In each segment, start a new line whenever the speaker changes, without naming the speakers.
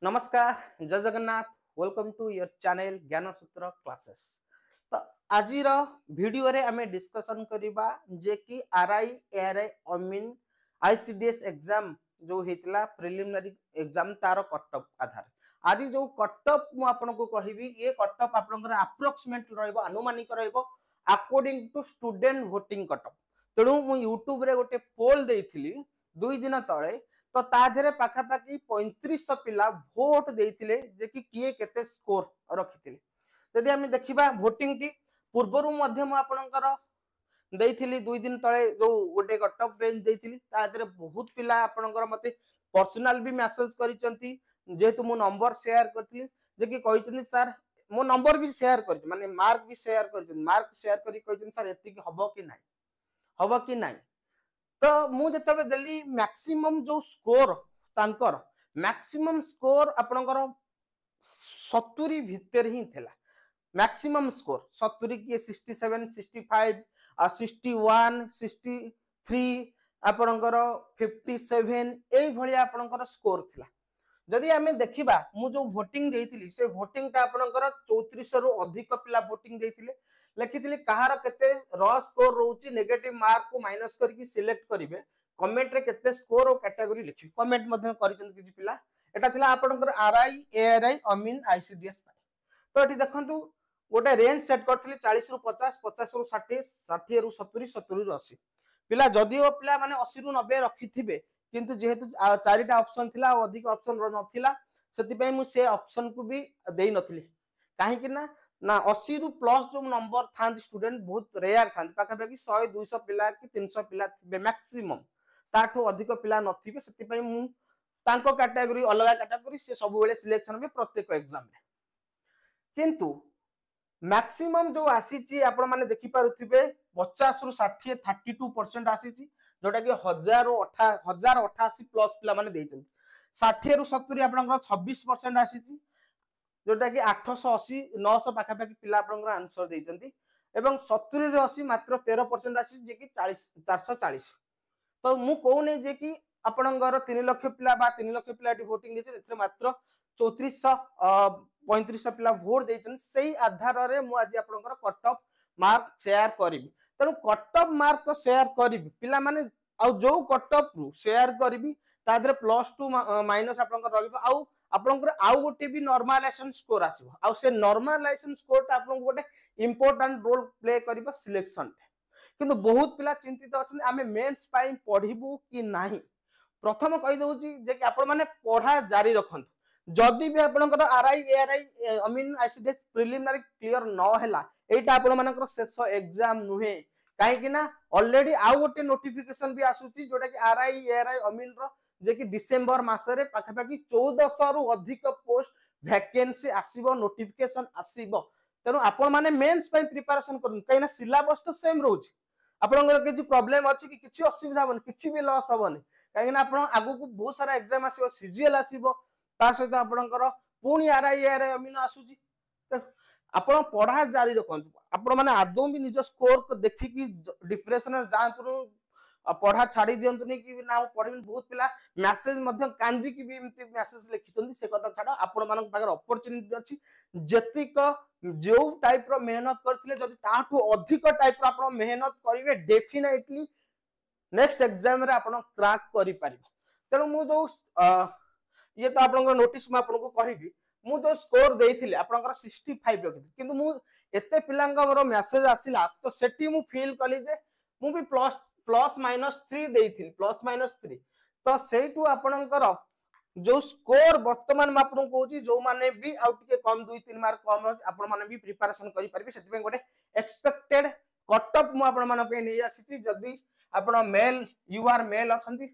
नमस्कार जय Jagannath welcome to your channel Gyanasutra classes. तो आज वीडियो रे आमे डिस्कशन करिबा जे कि आरआई एआरआई अमीन आईसीडीएस एग्जाम जो हेतला प्रिलिमिनरी एग्जाम तार कटअप आधार आज जो कटअप मु आपन को कहिबी ये कटअप आपनकर अप्रोक्सीमेट रहइबो अनुमानिक रहइबो according to student voting cutoff. तेणु मु यूट्यूब रे गोटे पोल देइथिली 2 दिन तळे तो ताधरे पाखापाखि 3500 पिला भोट देइथिले जे कि किए केते स्कोर रखिथिले। यदि हम देखिबा वोटिंग टी पूर्वरु मध्यम आपनकर देइथिली 2 दिन तळे जो गोटे कट ऑफ रेंज देइथिली ताधरे बहुत पिला आपनकर मते पर्सनल भी मैसेज करिसंती जेतु मु नंबर शेयर करथिली जे कि कहिसंती सर मो नंबर भी शेयर करछि माने मार्क भी शेयर करछि मार्क शेयर करी कहिसंती सर एति कि हबो कि नाही तो मु जतबे दिल्ली मैक्सिमम जो स्कोर तांकर मैक्सिमम स्कोर आपनकर 70 भीतर ही थिला। मैक्सिमम स्कोर 70 की 67 65 61 63 आपनकर 57 एई भलिया आपनकर स्कोर थिला। जदि आमे देखिबा मु जो वोटिंग देइतिली से वोटिंग ता आपनकर 3400 रु अधिक पिला वोटिंग देइतिले लिखिथिले कहार केते र स्कोर रहउची नेगेटिव मार्क को माइनस करके सिलेक्ट करिवे कमेंट रे केते स्कोर और कैटेगरी लिखि कमेंट मध्ये करिसंत किछि पिला एटा थिला आपनकर आरआई एआरआई अमीन आईसीडीएस तो एठी देखंतु गोटे रेंज सेट करथिले 40 रु 50 50 रु 60 60 रु 70 70 रु 80 पिला जदिओ पिला माने 80 रु 90 रखिथिबे किंतु जेहेतु चारिटा ऑप्शन थिला और अधिक ऑप्शन नथिला सेति पय मु से ऑप्शन को भी देई नथिली काहे कि ना 80 रु प्लस जो नंबर थांती स्टूडेंट बहुत रेयर थांती पाखापाखि 100 200 पिला कि 300 पिला थिबे मैक्सिमम ताठो अधिक पिला नथिबे सेति पय मु तांको कैटेगरी अलग कैटेगरी से सब बेले सिलेक्शन में प्रत्येक एग्जाम रे किंतु मैक्सिमम जो आसीची आपण माने देखि पारुथिबे 50 रु 60 32% आसीची जोटा कि 1088 प्लस पिला माने देइछन 60 रु 70 आपनकर 26% आसीची जोटा कि 880 900 पाखापाखि पिला आपनकर आंसर देइछंती एवं 70 रु 80 मात्र 13% आसी जे कि 440 तो मु कहू नै जे कि आपनकर 3 लाख पिला बा 3 लाख पिला वोटिंग देइछन एथरे मात्र 3400 3500 पिला वोट देइछन सेही आधार रे मु आज आपनकर कट ऑफ मार्क शेयर करिवि तेनु कट ऑफ मार्क तो शेयर करिवि पिला माने आ जो कट ऑफ रु शेयर करिवि तादरे +2 माइनस आपनकर रहिबो आ आपनकर आउ गोटे भी नॉर्मलाइजेशन स्कोर आसीबो आ से नॉर्मलाइजेशन स्कोर ता आपन गोटे इंपोर्टेंट रोल प्ले करिबो सिलेक्शन किंतु बहुत पिला चिंतित अछन आमे मेंस पाई पढिबु कि नाही प्रथम कहि दउची जे कि आपन माने पढा जारी रखन जदि भी आपनकर आरआई एआरआई अमीन आईसीडीएस प्रिलिमिनरी क्लियर न हैला एटा आपन मानकर शेष एग्जाम नुहे काहे कि ना ऑलरेडी आउ गोटे नोटिफिकेशन भी आसुची जोटा कि आरआई एआरआई अमीन रो जे कि डिसेंबर मासरे पाखापाखि 1400 रु अधिक पोस्ट वैकेंसी आसीबो नोटिफिकेशन आसीबो तेनु आपण माने मेंस पय प्रिपरेशन करन काइना सिलेबस तो सेम रहउची आपनकर किछि प्रॉब्लम अछि कि किछि असुविधा होबन किछि भी लॉस होबन काइना आपण आगु को बहुत सारा एग्जाम आसीबो सीजीएल आसीबो ता सहित आपनकर पुनी आरआई एआरआई अमीन आसुची आपण पढा जारी रखन आपण माने आदौ भी निज स्कोर को देखि कि डिप्रेशन जांतु पढ़ा छाड़ी दियंतुनी कि ना पढ़िन बहुत पिला मैसेज मध्य कांदी कि भी एमती मैसेज लिखिसंती से कथा छाड़ आपण मानक पाकर अपॉर्चुनिटी अछि जतिक जो टाइप रो मेहनत करथिले जदि ताठू अधिक टाइप रो आपण मेहनत करिवे डेफिनेटली नेक्स्ट एग्जाम रे आपण क्रैक करि परिबे तेनु मु जो ये तो आपण नोटिस म आपण को कहिबी मु जो स्कोर देइथिले आपण 65 रखिथि किंतु मु एते पिलांगा मोर मैसेज आसिला तो सेठी मु फील कली जे मु भी +-3 देइथिल +-3 तो सेठू आपनकर जो स्कोर वर्तमान में आपन कहूची जो माने भी आउट के कम 2-3 मार्क कम आपन माने भी प्रिपरेशन करि परबे सेति पे गोटे एक्सपेक्टेड कट ऑफ मु आपन माने पे नै आसीची जदी आपन मेल यू आर मेल अछंती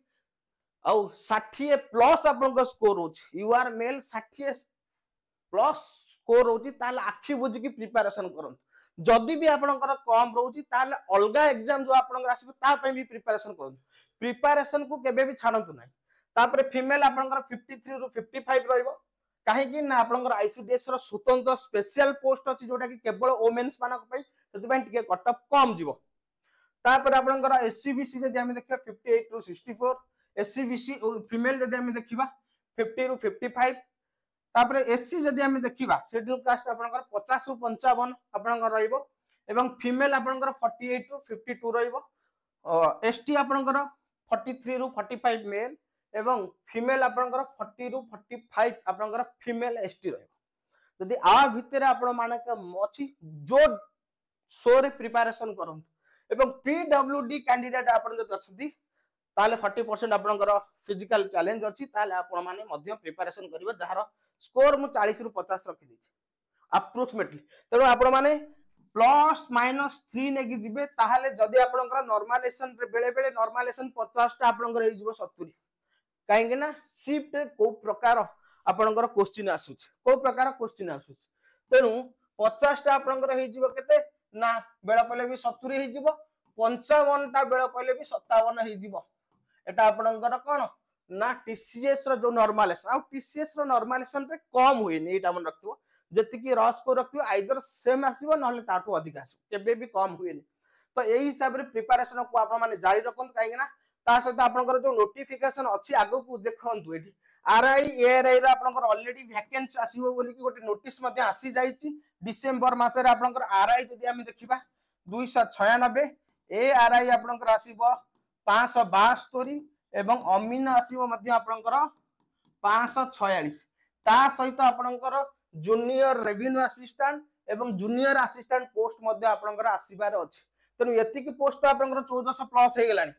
औ 60 प्लस आपन को स्कोर होची U R male 60 plus score होची ताले आखी बुझी की प्रिपरेशन करन जदि भी आपनकर कम रहउची ताले अलगा एग्जाम जो आपनकर आसीबो ता पे भी प्रिपरेशन करन प्रिपरेशन को केबे भी छाडंतु नै तापर फीमेल आपनकर 53 रु 55 रहइबो काहे कि ना आपनकर आईसीडीएस रो स्वतंत्र स्पेशल पोस्ट अछि जोटा कि केवल वुमेन्स मानक पई तति पय टिके कट ऑफ कम जिवो तापर आपनकर एससीबीसी जदि हम देखिबा 58 रु 64 एससीबीसी फीमेल जदि हम देखिबा 50 रु 55 तापरे एससी जदि आम देखा शेड्यूल कास्ट आपनकर 50 रु 55 आपनकर रहिबो एवं फीमेल आपनकर 48 रु 52 रहिबो एसटी आपनकर 43 रु 45 मेल एवं फीमेल आपनकर 40 रु 45 आपनकर फीमेल एसटी रहिबो जदि आ भितर आपण मानक अछि जो शो रे प्रिपरेशन करंतु एवं पीडब्ल्यूडी कैंडिडेट आपण जदि अछंती ताले 40% आपनकर फिजिकल चैलेंज अछि ताले आपण माने मध्य प्रिपरेशन करिवो जहार स्कोर मु 40 रु 50 रखि दिछि अप्रोक्सीमेटली तेरो आपण माने प्लस माइनस 3 नेकी जिबे ताहाले जदि आपनकर नॉर्मलाइजेशन रे बेले बेले नॉर्मलाइजेशन 50 टा आपनकर हे जिवो 70 काहेकि ना शिफ्ट को प्रकार आपनकर क्वेश्चन आसुछ को प्रकार क्वेश्चन आसुछ तेनु 50 टा आपनकर हे जिवो केते ना बेला पले भी 70 हे जिवो 55 टा बेला पले भी 57 हे जिवो एटा आपनकर कोन ना टीसीएस रो जो नॉर्मलाइजेशन आ टीसीएस रो नॉर्मलाइजेशन रे कम हुई नै एटा मन रखथिबो जति रस को रखियो आइदर सेम आसीबो नहले ताठो अधिक आसीबो केबे भी कम हुई नै तो एही हिसाब रे प्रिपरेशन को आपण माने जारी रखन काहे ना ता सहित आपनकर जो नोटिफिकेशन अछि आगो को देखंतु एठी आरआई एआरआई रो आपनकर ऑलरेडी वैकेंसी आसीबो बोली कि गोटे नोटिस मध्ये आसी जाईची डिसेंबर मास रे आपनकर आरआई जदि हम देखिबा 296 एआरआई आपनकर आसीबो 572 एवं अमीन आसीबो मध्ये आपनकर 546 ता सहित आपनकर जूनियर रेवेन्यू असिस्टेंट एवं जूनियर असिस्टेंट पोस्ट मध्ये आपनकर आसीबार अछि तनु यति की पोस्ट आपनकर 1400 प्लस हे गेलानी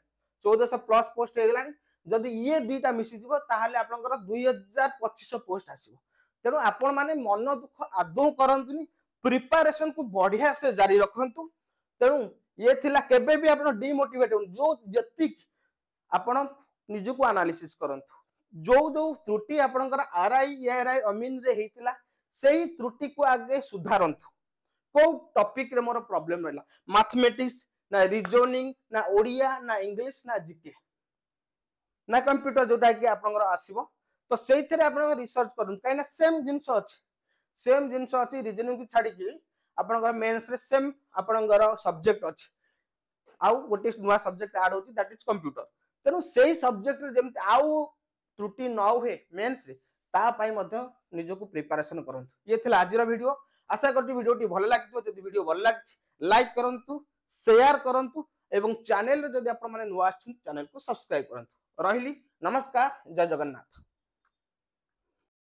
1400 प्लस पोस्ट हे गेलानी जदि ये दुईटा मिसी जिवो ताहाले आपनकर 2250 पोस्ट आसीबो तेनु आपण माने मन दुख आदौ करंतुनी प्रिपरेशन को बढ़िया से जारी रखंतु तेनु ये थिला केबे भी आपण डिमोटिवेट जो जति आपण निज को एनालिसिस करंतु जो जो त्रुटि आपनकर आरआई एआरआई अमीन रे हेतिला सेही त्रुटि को आगे सुधारंतु को टॉपिक रे मोर प्रॉब्लम रहला मैथमेटिक्स ना रीजनिंग ना ओडिया ना इंग्लिश ना जीके ना कंप्यूटर जोटा कि आपनकर आसीबो तो सेइथरे आपन रिसर्च करन काइना सेम जिंस अछि रीजनिंग की छाडी कि आपनकर मेंस रे सेम आपनकर सब्जेक्ट अछि आउ गोटे नुवा सब्जेक्ट ऐड होची दैट इज कंप्यूटर तेनु सेही सब्जेक्ट रे जेमति आउ त्रुटि न होए मेंस रे ता पाई मध्ये निजको प्रिपरेशन करंतु ये थिला आजिर वीडियो आशा करती वीडियोटी भल लागितो जदि वीडियो भल लागिछि लाइक करंतु शेयर करंतु एवं चैनल रे जदि आपण माने नुवा आछन चैनल को सब्सक्राइब करंतु रहिली नमस्कार जय जगन्नाथ।